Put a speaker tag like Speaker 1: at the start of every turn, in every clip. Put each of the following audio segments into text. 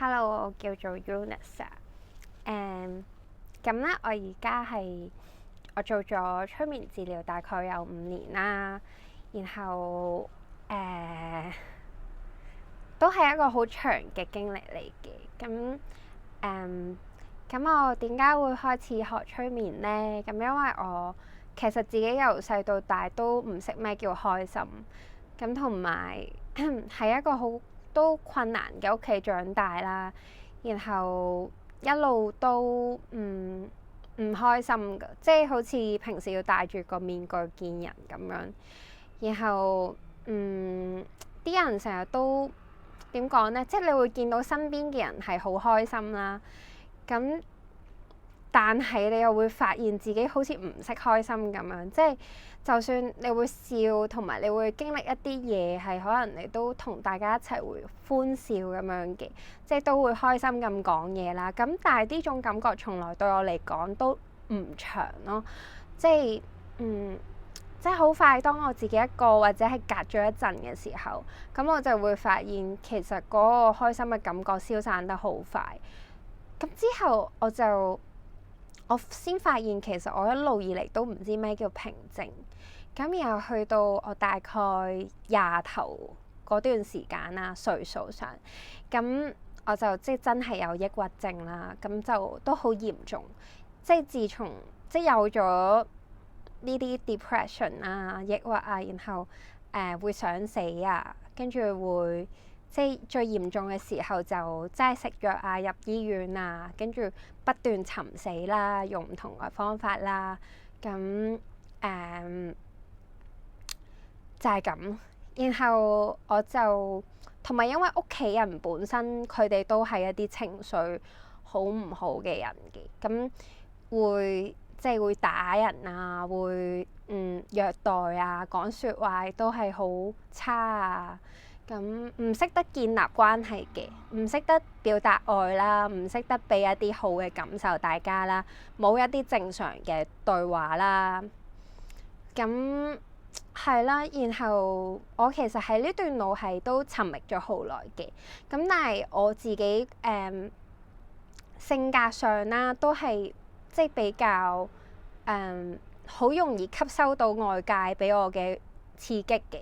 Speaker 1: Hello，我叫做 Eunice 啊。咁咧，我做咗催眠治療大概有5年啦，然後都係一個好長嘅經歷嚟嘅。咁我點解會開始學催眠呢？咁因為我其實自己由細到大都唔識咩叫開心，咁同埋係一個好都困難嘅屋企長大啦，然後一路都唔開心㗎，即係好似平時要戴住個面具見人咁樣，然後啲人成日都點講呢？即係你會見到身邊嘅人係好開心啦，咁但係你又會發現自己好似唔識開心咁樣，即係就算你會笑同埋你會經歷一啲嘢，係可能你都同大家一齊會歡笑咁樣嘅，即係都會開心咁講嘢啦。咁但係呢種感覺從來對我嚟講都唔長咯，即係好快，當我自己一個或者係隔咗一陣嘅時候，咁我就會發現其實嗰個開心嘅感覺消散得好快。咁之後我先發現其實我一路以嚟都唔知咩叫平靜。咁然後去到我大概20頭嗰段時間啦，歲數上，咁我就即係真係有抑鬱症啦，咁就都好嚴重。即係自從即係有咗呢啲 depression 啊、抑鬱啊，然後會想死啊，跟住會即係最嚴重嘅時候就真係食藥啊、入醫院啊，跟住不斷尋死啦，用唔同嘅方法啦，咁就係咁。然後我就同埋因為屋企人本身佢哋都係一啲情緒好唔好嘅人嘅，咁即係會打人啊，會虐待啊，講説話都係好差啊，咁唔識得建立關係嘅，唔識得表達愛啦，唔識得俾一啲好嘅感受大家啦，冇一啲正常嘅對話啦，咁係啦。然後我其實喺呢段路係都沉迷咗好耐嘅，咁但係我自己性格上啦，都係即係比較好容易吸收到外界俾我嘅刺激嘅。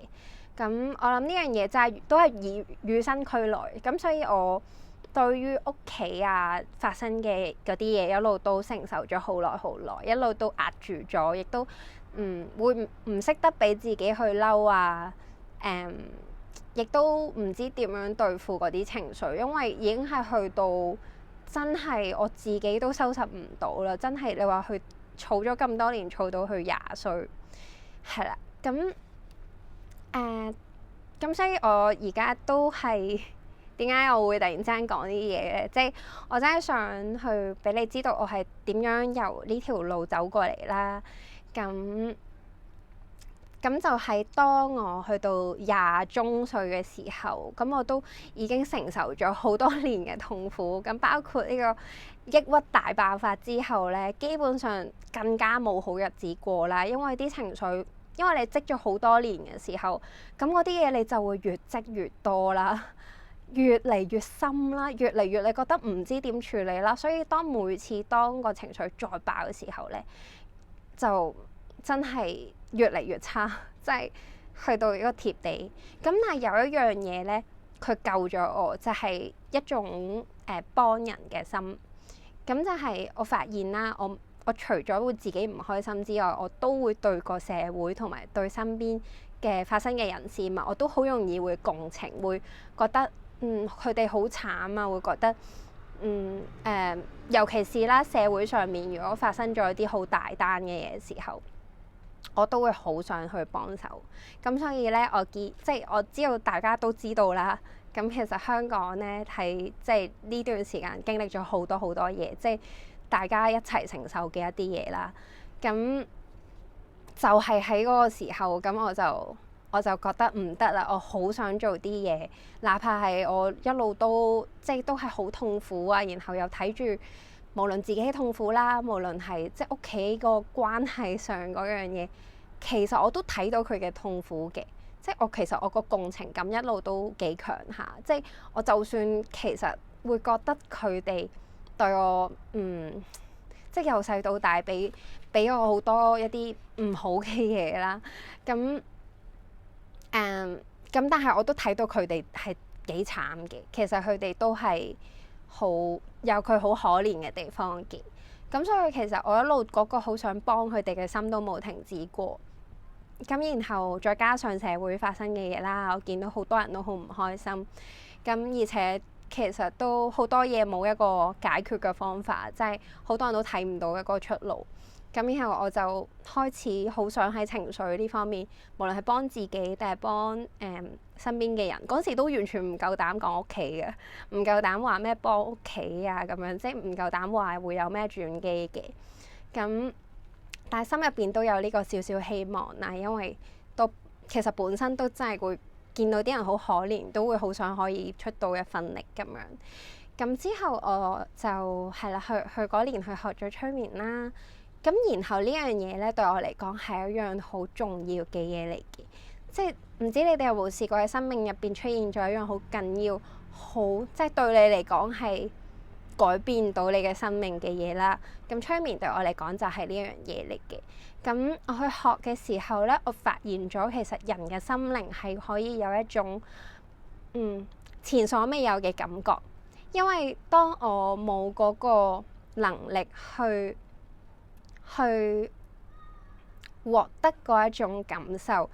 Speaker 1: 咁我諗呢樣嘢就係都係與生俱來，咁所以我對於屋企啊發生嘅嗰啲嘢一路都承受咗好耐，一路都壓住咗，亦都會唔識得俾自己去嬲啊，亦都唔知點樣對付嗰啲情緒，因為已經係去到真係我自己都收拾唔到啦，真係你話去儲咗咁多年，儲到去20歲，係啦，咁所以我而家都係點解我會突然之間講呢啲嘢咧？即係我真係想去俾你知道我係點樣由呢條路走過嚟啦。咁就係當我去到20中歲嘅時候，咁我都已經承受咗好多年嘅痛苦。咁包括呢個抑鬱大爆發之後咧，基本上更加冇好日子過啦。因為啲情緒，因為你積咗好多年嘅時候，咁嗰啲嘢你就會越積越多啦，越嚟越深啦，越嚟越你覺得唔知點處理啦。所以每次當個情緒再爆嘅時候咧，就真係越嚟越差，即係去到一個貼地。咁但係有一樣嘢咧，佢救咗我，就係一種幫人嘅心。咁就係我發現啦，我除咗會自己唔開心之外，我都會對個社會同埋對身邊嘅發生嘅人事物，我都好容易會共情，會覺得佢哋好慘啊，會覺得尤其是啦社會上面，如果發生咗一啲好大單嘅嘢時候，我都會好想去幫手。咁所以咧，即係我知道大家都知道啦。咁其實香港咧係即係呢段時間經歷咗好多嘢，即係大家一齊承受嘅一啲嘢啦。咁就係喺嗰個時候，咁我就覺得唔得啦，我好想做啲嘢，哪怕係我一路都即係都係好痛苦啊，然後又睇住無論自己痛苦啦，無論係即係屋企個關係上嗰樣嘢，其實我都睇到佢嘅痛苦嘅。即係其實我個共情感一路都幾強下，即係我就算其實會覺得佢哋對我即係由細到大俾我好多一啲唔好嘅嘢啦。咁但係我都睇到佢哋係幾慘嘅。其實佢哋都係有佢好可憐嘅地方嘅。咁所以其實我一路嗰個好想幫佢哋嘅心都冇停止過。咁然後再加上社會發生嘅嘢啦，我見到好多人都好唔開心。咁而且其實都好多嘢冇一個解決嘅方法，即係好多人都睇唔到一個出路。咁然後我就開始好想喺情緒呢方面，無論係幫自己定係幫身邊嘅人，嗰時都完全唔夠膽講屋企嘅，唔夠膽話咩幫屋企啊咁樣，即係唔夠膽話會有咩轉機嘅。咁但係心入邊都有呢個少少希望啦，因為其實本身都真係會見到啲人好可憐，都會好想可以出到一份力咁樣。咁之後我就係啦，去嗰年去學咗催眠啦。咁然後呢樣嘢咧對我嚟講係一樣好重要嘅嘢嚟嘅，即係唔知你哋有冇試過喺生命入邊出現咗一樣好緊要、即係對你嚟講係改變到你嘅生命嘅嘢啦。咁催眠對我嚟講就係呢樣嘢嚟嘅。咁我去學嘅時候咧，我發現咗其實人嘅心靈係可以有一種前所未有嘅感覺，因為當我冇嗰個能力去獲得嗰一種感受，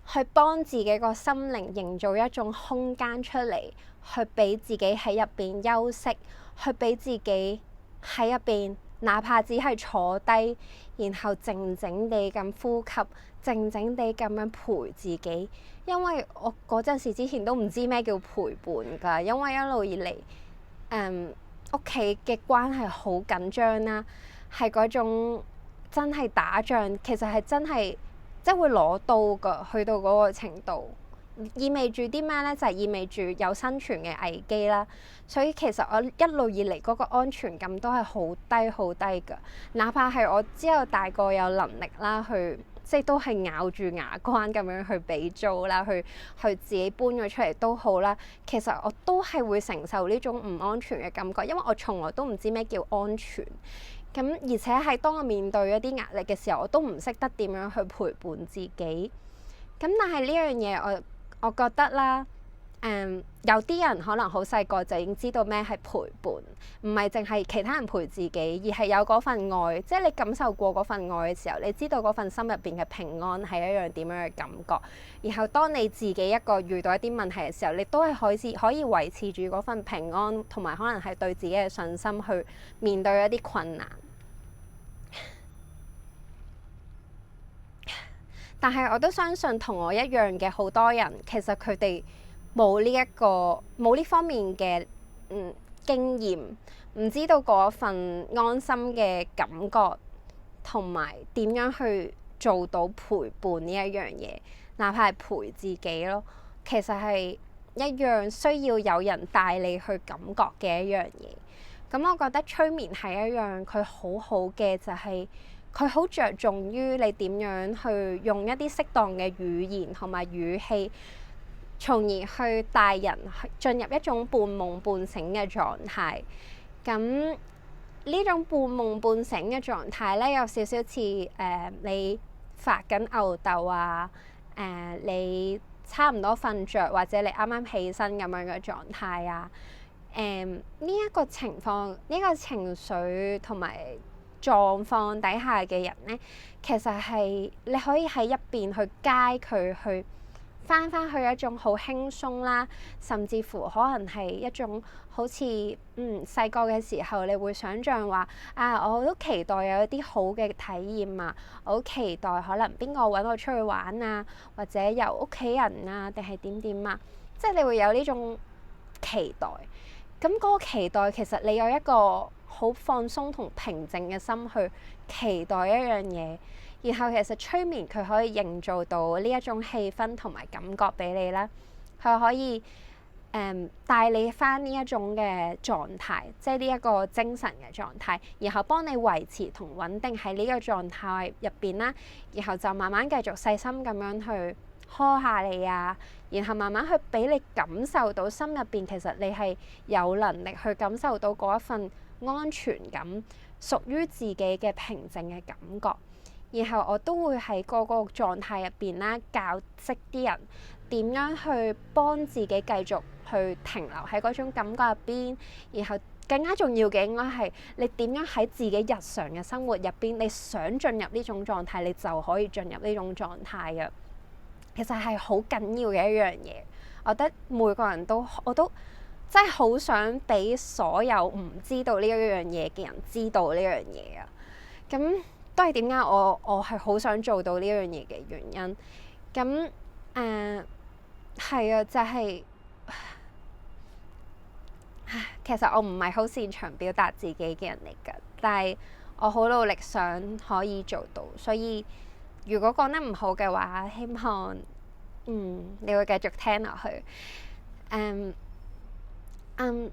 Speaker 1: 去幫自己個心靈營造一種空間出嚟，去俾自己喺入邊休息，去俾自己喺入邊，哪怕只係坐低，然後靜靜地咁呼吸，靜靜地咁樣陪自己。因為我嗰陣時之前都唔知咩叫陪伴㗎，因為一路以嚟屋企嘅關係好緊張啦。係嗰種真係打仗，其實係真係即係會攞刀㗎，去到嗰個程度，意味住啲咩咧？就係意味住有生存嘅危機啦。所以其實我一路以嚟嗰個安全感都係好低好低㗎。哪怕係我之後大個有能力啦，即係都係咬住牙關咁樣去俾租啦，去自己搬咗出嚟都好啦。其實我都係會承受呢種唔安全嘅感覺，因為我從來都唔知咩叫安全。咁而且係當我面對一啲壓力嘅時候，我都唔識得點樣去陪伴自己。咁但係呢樣嘢，我覺得啦，有啲人可能好細個就已經知道咩係陪伴，唔係淨係其他人陪自己，而係有嗰份愛。即係你感受過嗰份愛嘅時候，你知道嗰份心入邊嘅平安係一樣點樣嘅感覺。然後當你自己一個遇到一啲問題嘅時候，你都係可以維持住嗰份平安，同埋可能係對自己嘅信心去面對一啲困難。但係我都相信同我一樣嘅好多人，其實佢哋冇呢方面嘅經驗，唔知道嗰份安心嘅感覺，同埋點樣去做到陪伴呢一樣嘢，哪怕係陪自己咯，其實係一樣需要有人帶你去感覺嘅一樣嘢。咁我覺得催眠係一樣佢好好嘅，就係佢好着重於你點樣去用一啲適當嘅語言同埋語氣，從而去帶人進入一種半夢半醒嘅狀態。咁呢種半夢半醒嘅狀態咧，有少少似你發緊吽哣啊，你差唔多瞓着，或者你啱啱起身咁樣嘅狀態啊。呢一個情況，呢個情緒同埋狀況底下嘅人咧，其實係你可以喺入邊去街佢去翻去一種好輕鬆啦，甚至乎可能係一種好似細個嘅時候，你會想像話我都期待有一啲好嘅體驗啊，我好期待可能邊個揾我出去玩啊，或者有屋企人啊，定係點啊，即係你會有呢種期待。咁嗰個期待其實你有一個好放鬆同平靜嘅心去期待一樣嘢，然後其實催眠佢可以營造到呢一種氣氛同埋感覺俾你啦，佢可以帶你翻呢一種嘅狀態，即係呢一個精神嘅狀態，然後幫你維持同穩定喺呢個狀態入邊啦，然後就慢慢繼續細心咁樣去呵下你啊，然後慢慢去俾你感受到心入邊其實你係有能力去感受到嗰一份安全感，屬於自己嘅平靜嘅感覺。然後我都會喺嗰個狀態入邊啦，教識啲人點樣去幫自己繼續去停留喺嗰種感覺入邊。然後更加重要嘅應該係你點樣喺自己日常嘅生活入邊，你想進入呢種狀態，你就可以進入呢種狀態嘅。其實係好緊要嘅一樣嘢。我覺得每個人我都真係好想俾所有唔知道呢一樣嘢嘅人知道呢樣嘢啊。咁都係點解我係好想做到呢樣嘢嘅原因。咁係啊，就係其實我唔係好擅長表達自己嘅人嚟㗎，但係我好努力想可以做到。所以如果講得唔好嘅話，希望你會繼續聽落去。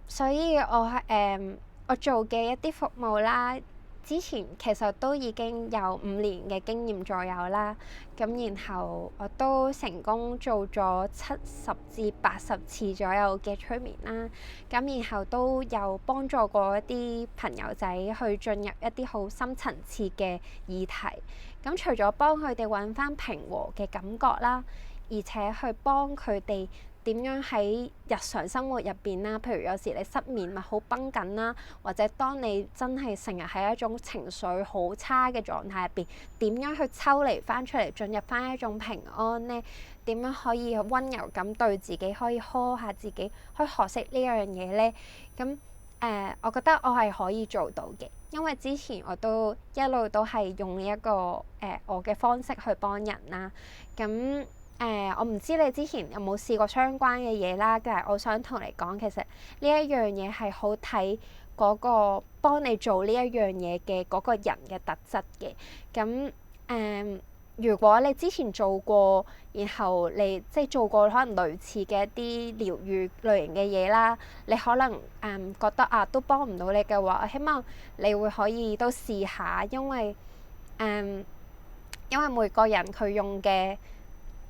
Speaker 1: 所以我做嘅一啲服務啦，之前其實都已經有5年嘅經驗左右啦。咁然後我都成功做咗70至80次左右嘅催眠啦。咁然後都有幫助過一啲朋友仔去進入一啲好深層次嘅議題。咁除咗幫佢哋揾翻平和嘅感覺啦，而且去幫佢哋點樣喺日常生活入邊啦，譬如有時你失眠咪好繃緊啦，或者當你真係成日喺一種情緒好差嘅狀態入邊，點樣去抽離翻出嚟，進入翻一種平安呢？點樣可以溫柔咁對自己，可以呵下自己，去學識呢樣嘢呢？咁我覺得我係可以做到嘅，因為之前我都一路都係用呢一個我嘅方式去幫人啦。咁我唔知你之前有冇試過相關嘅嘢啦，但係我想同你講，其實呢一樣嘢係好睇嗰個幫你做呢一樣嘢嘅嗰個人嘅特質嘅。咁如果你之前做過，然後你即係做過可能類似嘅一啲療癒類型嘅嘢啦，你可能覺得都幫唔到你嘅話，我希望你會可以都試下，因為每個人佢用嘅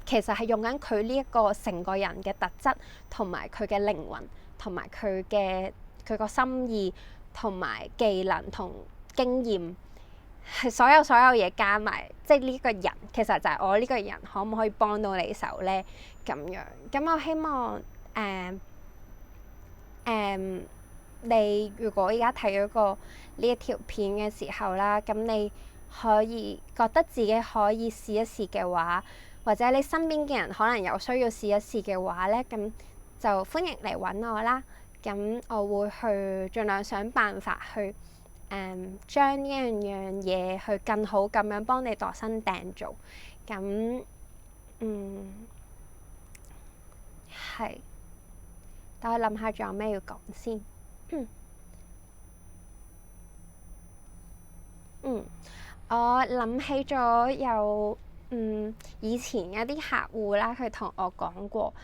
Speaker 1: 其實係用緊佢呢一個成個人嘅特質，同埋佢嘅靈魂，同埋佢個心意，同埋技能同經驗，係所有嘢加埋，即係呢個人其實就係我呢個人可唔可以幫到你手呢？咁樣。咁我希望你如果而家睇咗呢一條片嘅時候啦，咁你可以覺得自己可以試一試嘅話，或者你身邊嘅人可能有需要試一試嘅話呢，咁就歡迎嚟揾我啦。咁我會去盡量想辦法去將呢樣嘢去更好咁樣幫你度身訂造。咁係，等我諗下仲有咩要講先。我諗起咗有以前有啲客戶啦，佢同我講過，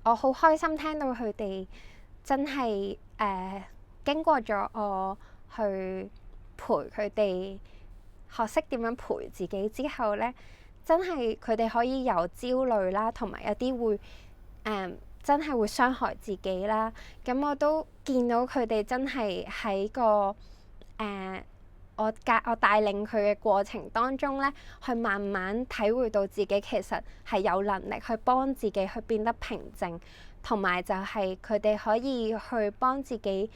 Speaker 1: 我好開心聽到佢哋真係經過咗我去陪佢哋學識點樣陪自己之後咧，真係佢哋可以由焦慮啦，同埋有啲會真係會傷害自己啦。咁我都見到佢哋真係喺個我帶領佢嘅過程當中咧，去慢慢體會到自己其實係有能力去幫自己去變得平靜，同埋就係佢哋可以去幫自己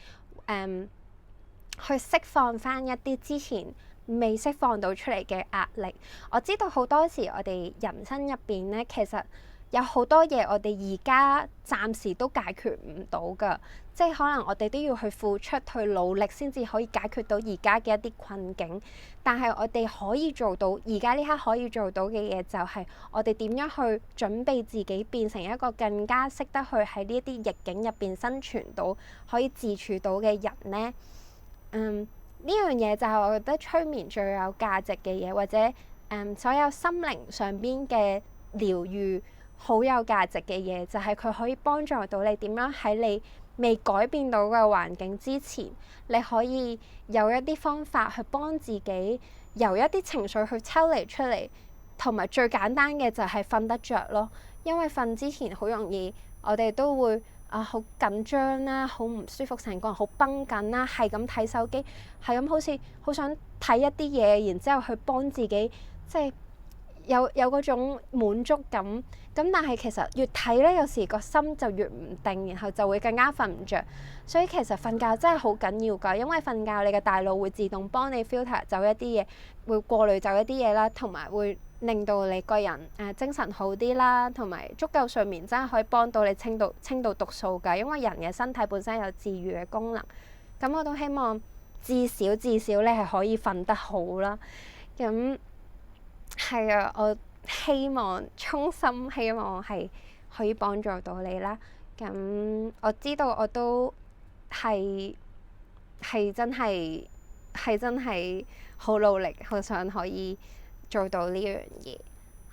Speaker 1: 去釋放翻一啲之前未釋放到出嚟嘅壓力。我知道好多時我哋人生入邊咧，其實有好多嘢我哋而家暫時都解決唔到㗎，即係可能我哋都要去付出去努力先至可以解決到而家嘅一啲困境。但係我哋可以做到而家呢刻可以做到嘅嘢，就係我哋點樣去準備自己變成一個更加識得去喺呢一啲逆境入邊生存到可以自處到嘅人呢？呢樣嘢就係我覺得催眠最有價值嘅嘢，或者所有心靈上邊嘅療癒好有價值嘅嘢，就係佢可以幫助到你點樣喺你未改變到嘅環境之前，你可以有一啲方法去幫自己由一啲情緒去抽離出嚟，同埋最簡單嘅就係瞓得着咯，因為瞓之前好容易我哋都會好緊張啦，好唔舒服，成個人好繃緊啦，係咁睇手機，係咁好似好想睇一啲嘢，然之後去幫自己即係有嗰種滿足感。咁但係其實越睇咧，有時個心就越唔定，然後就會更加瞓唔着。所以其實瞓覺真係好緊要㗎，因為瞓覺你嘅大腦會自動幫你 filter 走一啲嘢，會過濾走一啲嘢啦，同埋會令到你個人精神好啲啦，同埋足夠睡眠真係可以幫到你清到毒素㗎。因為人嘅身體本身有治癒嘅功能，咁我都希望至少你係可以瞓得好啦。咁係啊，我衷心希望係可以幫助到你啦。咁我知道我都係真係好努力，好想可以做到呢樣嘢。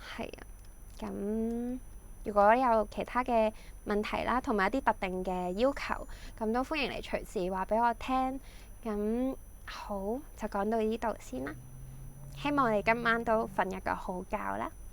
Speaker 1: 係啊，咁如果有其他嘅問題啦，同埋一啲特定嘅要求，咁都歡迎你隨時話俾我聽。咁好，就講到呢度先啦。希望你今晚都瞓一個好覺啦〜